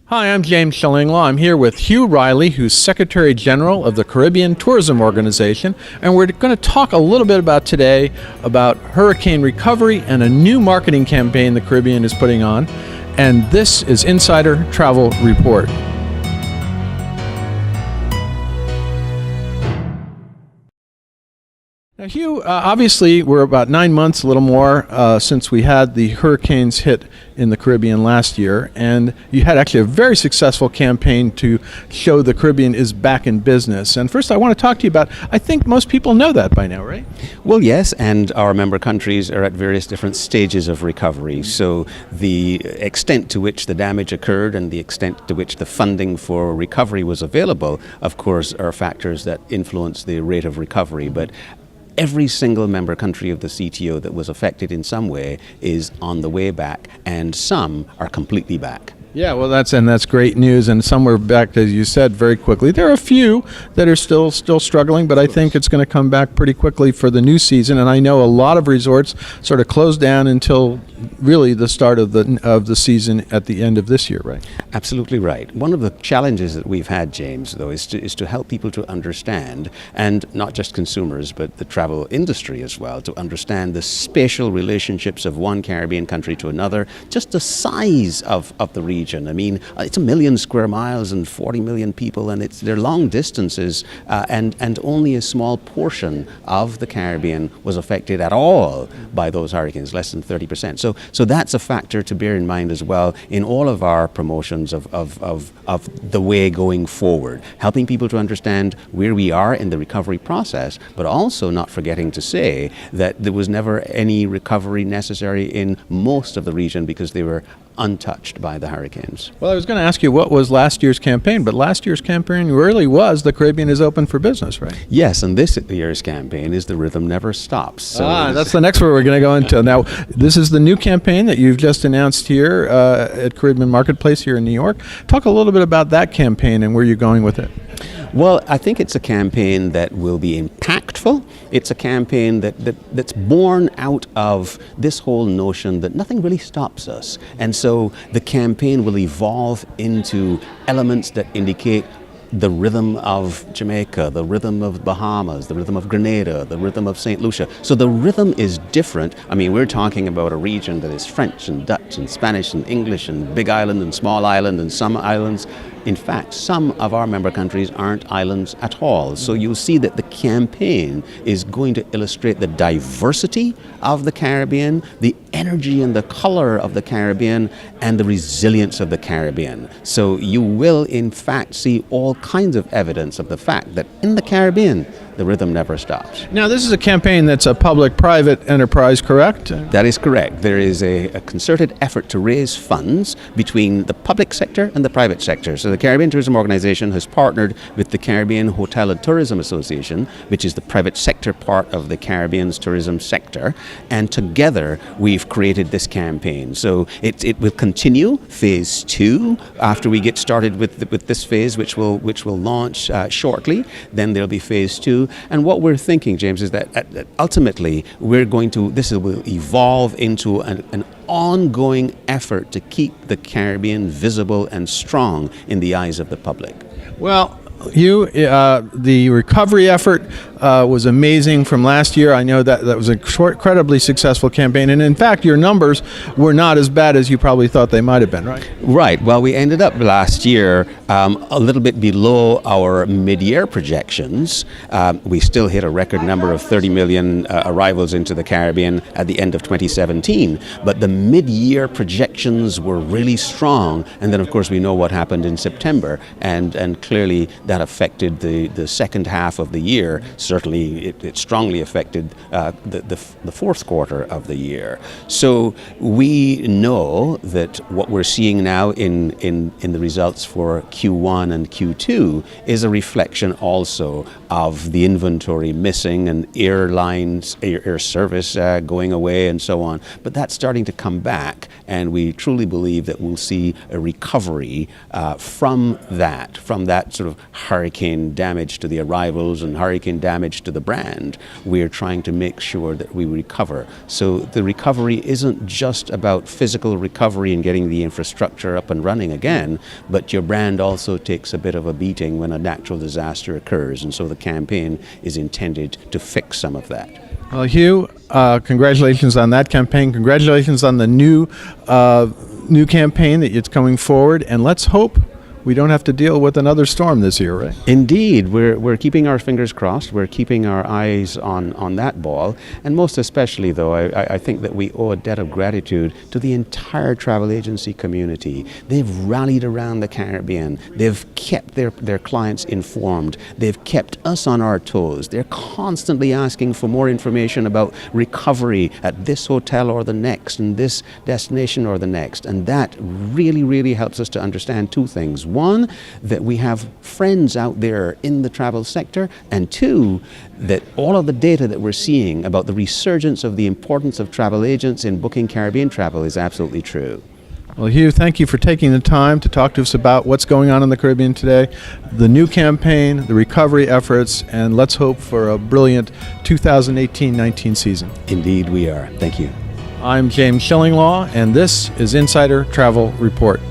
Hi, I'm James Shillinglaw. I'm here with Hugh Riley, who's Secretary General of the Caribbean Tourism Organization, and we're going to talk a little bit today about hurricane recovery and a new marketing campaign the Caribbean is putting on. And this is Insider Travel Report. Now, Hugh, obviously we're about 9 months, a little more, since we had the hurricanes hit in the Caribbean last year, and you had actually a very successful campaign to show the Caribbean is back in business. And first I want to talk to you about, I think most people know that by now, right? Well, yes, and our member countries are at various different stages of recovery. So the extent to which the damage occurred and the extent to which the funding for recovery was available, of course, are factors that influence the rate of recovery. But every single member country of the CTO that was affected in some way is on the way back, and some are completely back. Yeah, well, that's great news, and some were back, as you said, very quickly. There are a few that are still struggling, but I think it's going to come back pretty quickly for the new season. And I know a lot of resorts sort of closed down until really the start of the season at the end of this year, right? Absolutely right. One of the challenges that we've had, James, though, is to help people to understand, and not just consumers, but the travel industry as well, to understand the spatial relationships of one Caribbean country to another, just the size of the region. I mean, it's 1 million square miles and 40 million people, and they're long distances, and only a small portion of the Caribbean was affected at all by those hurricanes, less than 30%. So that's a factor to bear in mind as well in all of our promotions of the way going forward, helping people to understand where we are in the recovery process, but also not forgetting to say that there was never any recovery necessary in most of the region because they were untouched by the hurricanes. Well, I was going to ask you what was last year's campaign, but last year's campaign really was the Caribbean is open for business, right? Yes, and this year's campaign is the Rhythm Never Stops. So that's the next one we're going to go into. Now, this is the new campaign that you've just announced here at Caribbean Marketplace here in New York. Talk a little bit about that campaign and where you're going with it. Well, I think it's a campaign that will be impactful. It's a campaign that's born out of this whole notion that nothing really stops us. And so the campaign will evolve into elements that indicate the rhythm of Jamaica, the rhythm of Bahamas, the rhythm of Grenada, the rhythm of St. Lucia. So the rhythm is different. I mean, we're talking about a region that is French and Dutch and Spanish and English and Big Island and Small Island and some islands. In fact, some of our member countries aren't islands at all. So you'll see that the campaign is going to illustrate the diversity of the Caribbean, the energy and the color of the Caribbean, and the resilience of the Caribbean. So you will, in fact, see all kinds of evidence of the fact that in the Caribbean, the rhythm never stops. Now, this is a campaign that's a public-private enterprise, correct? That is correct. There is a concerted effort to raise funds between the public sector and the private sector. So the Caribbean Tourism Organization has partnered with the Caribbean Hotel and Tourism Association, which is the private sector part of the Caribbean's tourism sector, and together we've created this campaign. So it will continue phase 2 after we get started with this phase, which will launch shortly. Then there'll be phase 2. And what we're thinking, James, is that ultimately this will evolve into an ongoing effort to keep the Caribbean visible and strong in the eyes of the public. Well, Hugh, the recovery effort was amazing from last year. I know that was an incredibly successful campaign, and in fact, your numbers were not as bad as you probably thought they might have been, right? Right. Well, we ended up last year a little bit below our mid-year projections. We still hit a record number of 30 million arrivals into the Caribbean at the end of 2017, but the mid-year projections were really strong, and then of course we know what happened in September, and clearly that affected the second half of the year. Certainly it strongly affected the fourth quarter of the year. So we know that what we're seeing now in the results for Q1 and Q2 is a reflection also of the inventory missing and air service going away and so on. But that's starting to come back, and we truly believe that we'll see a recovery from that sort of hurricane damage to the arrivals and hurricane damage to the brand. We're trying to make sure that we recover. So the recovery isn't just about physical recovery and getting the infrastructure up and running again, but your brand also takes a bit of a beating when a natural disaster occurs, and so the campaign is intended to fix some of that. Well, Hugh, congratulations on that campaign. Congratulations on the new campaign that it's coming forward, and let's hope we don't have to deal with another storm this year, right? Indeed, we're keeping our fingers crossed. We're keeping our eyes on that ball, and most especially, though, I think that we owe a debt of gratitude to the entire travel agency community. They've rallied around the Caribbean. They've kept their clients informed. They've kept us on our toes. They're constantly asking for more information about recovery at this hotel or the next, and this destination or the next, and that really, really helps us to understand two things. One, that we have friends out there in the travel sector, and two, that all of the data that we're seeing about the resurgence of the importance of travel agents in booking Caribbean travel is absolutely true. Well, Hugh, thank you for taking the time to talk to us about what's going on in the Caribbean today, the new campaign, the recovery efforts, and let's hope for a brilliant 2018-19 season. Indeed we are. Thank you. I'm James Shillinglaw, and this is Insider Travel Report.